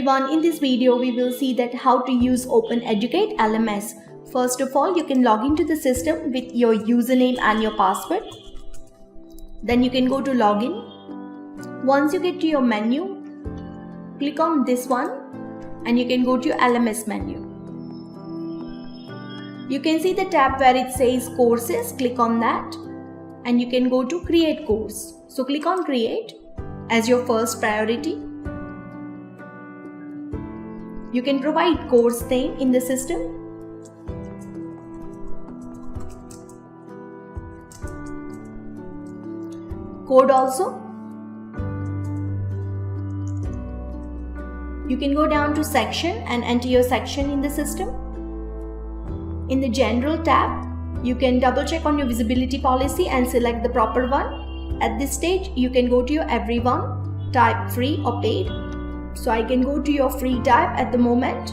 Everyone, in this video we will see that how to use OpenEducate LMS. First of all, you can log into the system with your username and your password. Then you can go to login. Once you get to your menu, click on this one and you can go to your LMS menu. You can see the tab where it says courses. Click on that and you can go to create course. So click on create as your first priority. You can provide course name in the system. Code also. You can go down to section and enter your section in the system. In the general tab, you can double check on your visibility policy and select the proper one. At this stage, you can go to your everyone, type free or paid. So I can go to your free type at the moment,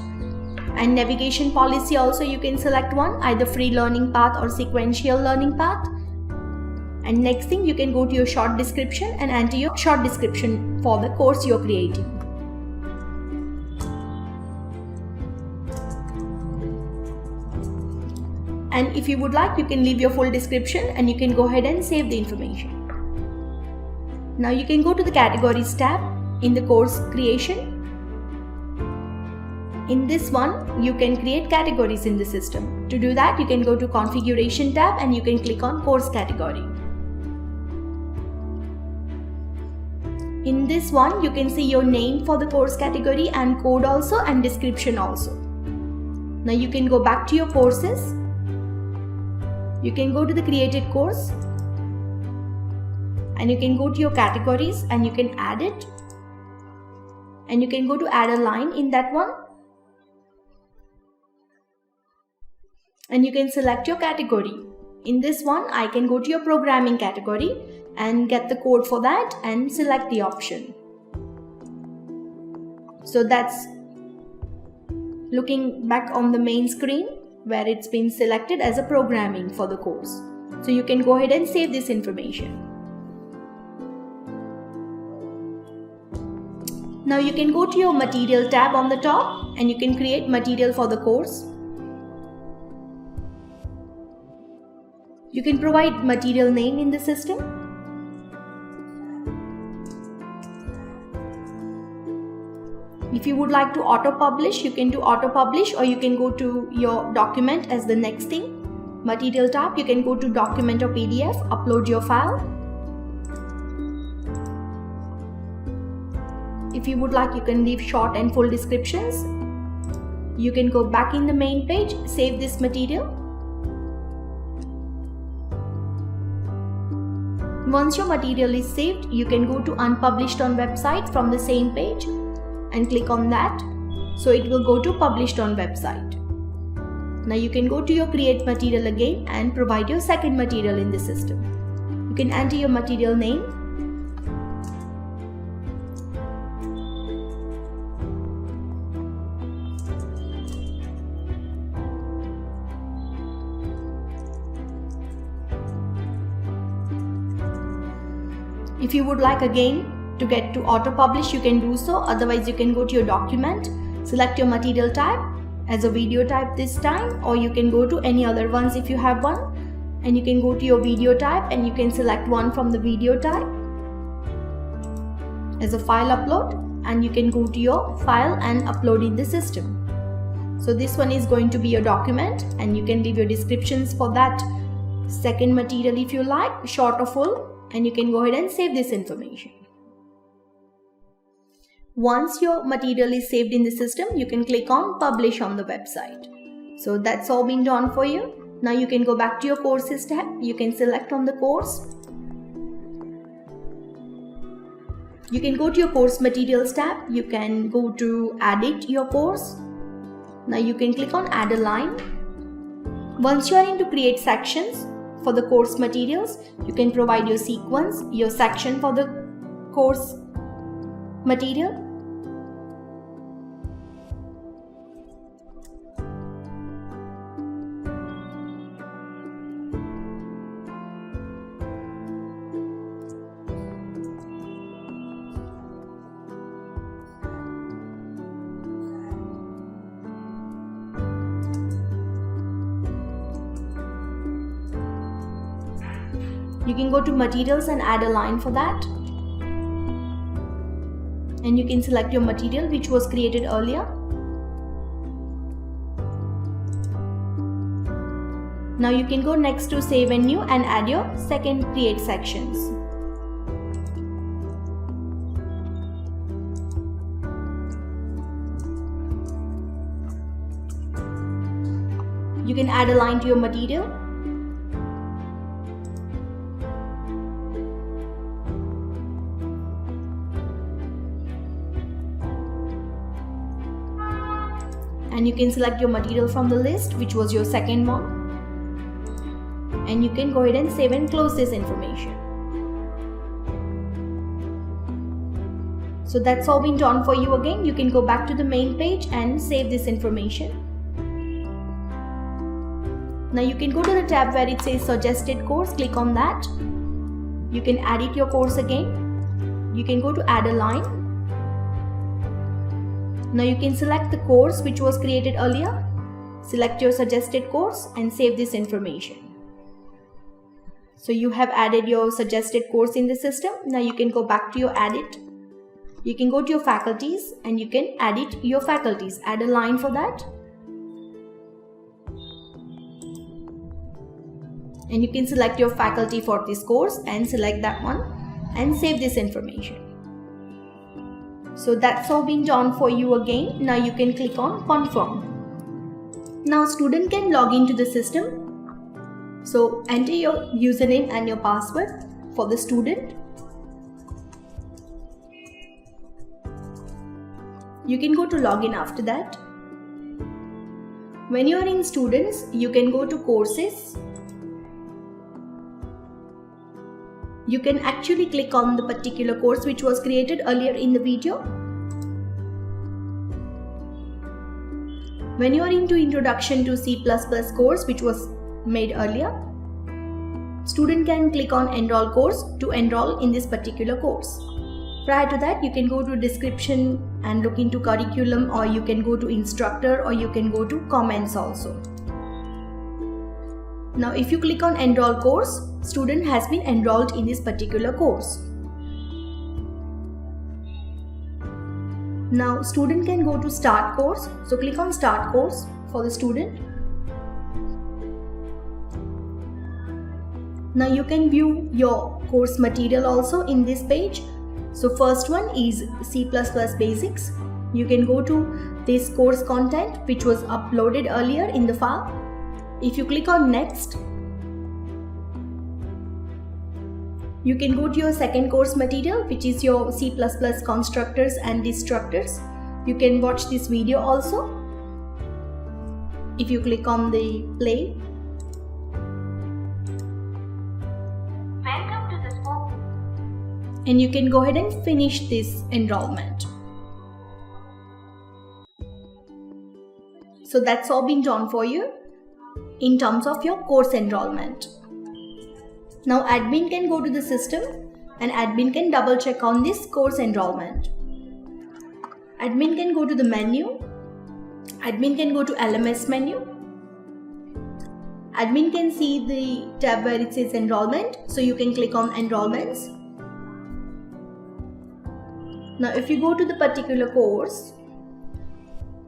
and navigation policy also you can select one, either free learning path or sequential learning path. And next thing, you can go to your short description and enter your short description for the course you're creating. And if you would like, you can leave your full description and you can go ahead and save the information. Now you can go to the categories tab in the course creation. In this one, you can create categories in the system. To do that, you can go to configuration tab and you can click on course category. In this one, you can see your name for the course category and code also and description also. Now you can go back to your courses. You can go to the created course and you can go to your categories and you can add it. And you can go to add a line in that one. And you can select your category. In this one, I can go to your programming category and get the code for that and select the option. So that's looking back on the main screen where it's been selected as a programming for the course. So you can go ahead and save this information. Now you can go to your material tab on the top and you can create material for the course. You can provide material name in the system. If you would like to auto-publish, you can do auto-publish, or you can go to your document as the next thing. Material tab, you can go to document or PDF, upload your file. If you would like, you can leave short and full descriptions. You can go back in the main page, save this material. Once your material is saved, you can go to unpublished on website from the same page and click on that. So it will go to published on website. Now you can go to your create material again and provide your second material in the system. You can enter your material name. If you would like again to get to auto publish, you can do so. Otherwise, you can go to your document, select your material type as a video type this time, or you can go to any other ones if you have one, and you can go to your video type and you can select one from the video type as a file upload, and you can go to your file and upload in the system. So this one is going to be your document and you can leave your descriptions for that second material if you like, short or full. And you can go ahead and save this information. Once your material is saved in the system, you can click on publish on the website. So that's all been done for you. Now you can go back to your courses tab. You can select on the course. You can go to your course materials tab. You can go to edit your course. Now you can click on add a line. Once you are into create sections, for the course materials, you can provide your sequence, your section for the course material. You can go to materials and add a line for that. And you can select your material which was created earlier. Now you can go next to save and new and add your second create sections. You can add a line to your material. And you can select your material from the list, which was your second one. And you can go ahead and save and close this information. So that's all been done for you. Again, you can go back to the main page and save this information. Now you can go to the tab where it says suggested course, click on that. You can edit your course again. You can go to add a line. Now you can select the course which was created earlier. Select your suggested course and save this information. So you have added your suggested course in the system. Now you can go back to your edit. You can go to your faculties and you can edit your faculties. Add a line for that. And you can select your faculty for this course and select that one and save this information. So that's all been done for you again. Now you can click on confirm. Now student can log into the system. So enter your username and your password for the student. You can go to login after that. When you are in students, you can go to courses. You can actually click on the particular course which was created earlier in the video. When you are into Introduction to C++ course which was made earlier, student can click on Enroll course to enroll in this particular course. Prior to that, you can go to description and look into curriculum, or you can go to instructor, or you can go to comments also. Now if you click on Enroll course, student has been enrolled in this particular course. Now student can go to Start course. So click on Start course for the student. Now you can view your course material also in this page. So first one is C++ basics. You can go to this course content which was uploaded earlier in the file. If you click on next, you can go to your second course material which is your C++ constructors and destructors. You can watch this video also. If you click on the play. Welcome to the school. And you can go ahead and finish this enrollment. So that's all been done for you in terms of your course enrollment. Now admin can go to the system and admin can double check on this course enrollment. Admin can go to the menu. Admin can go to LMS menu. Admin can see the tab where it says enrollment, so you can click on enrollments. Now if you go to the particular course,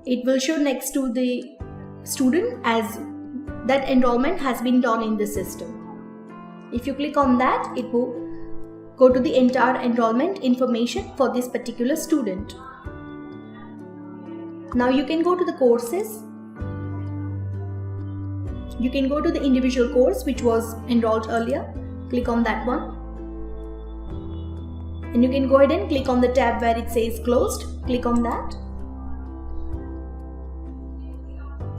it will show next to the student as that enrollment has been done in the system. If you click on that, it will go to the entire enrollment information for this particular student. Now you can go to the courses. You can go to the individual course which was enrolled earlier. Click on that one. And you can go ahead and click on the tab where it says closed. Click on that.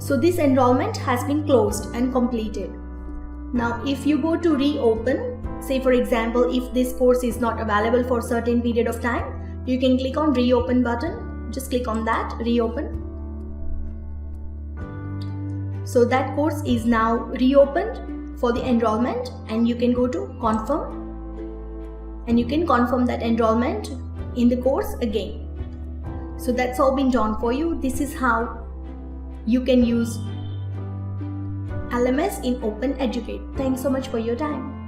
So this enrollment has been closed and completed. Now if you go to reopen, say for example if this course is not available for a certain period of time, you can click on reopen button. Just click on that, reopen. So that course is now reopened for the enrollment, and you can go to confirm and you can confirm that enrollment in the course again. So that's all been done for you. This is how you can use LMS in OpenEducate. Thanks so much for your time.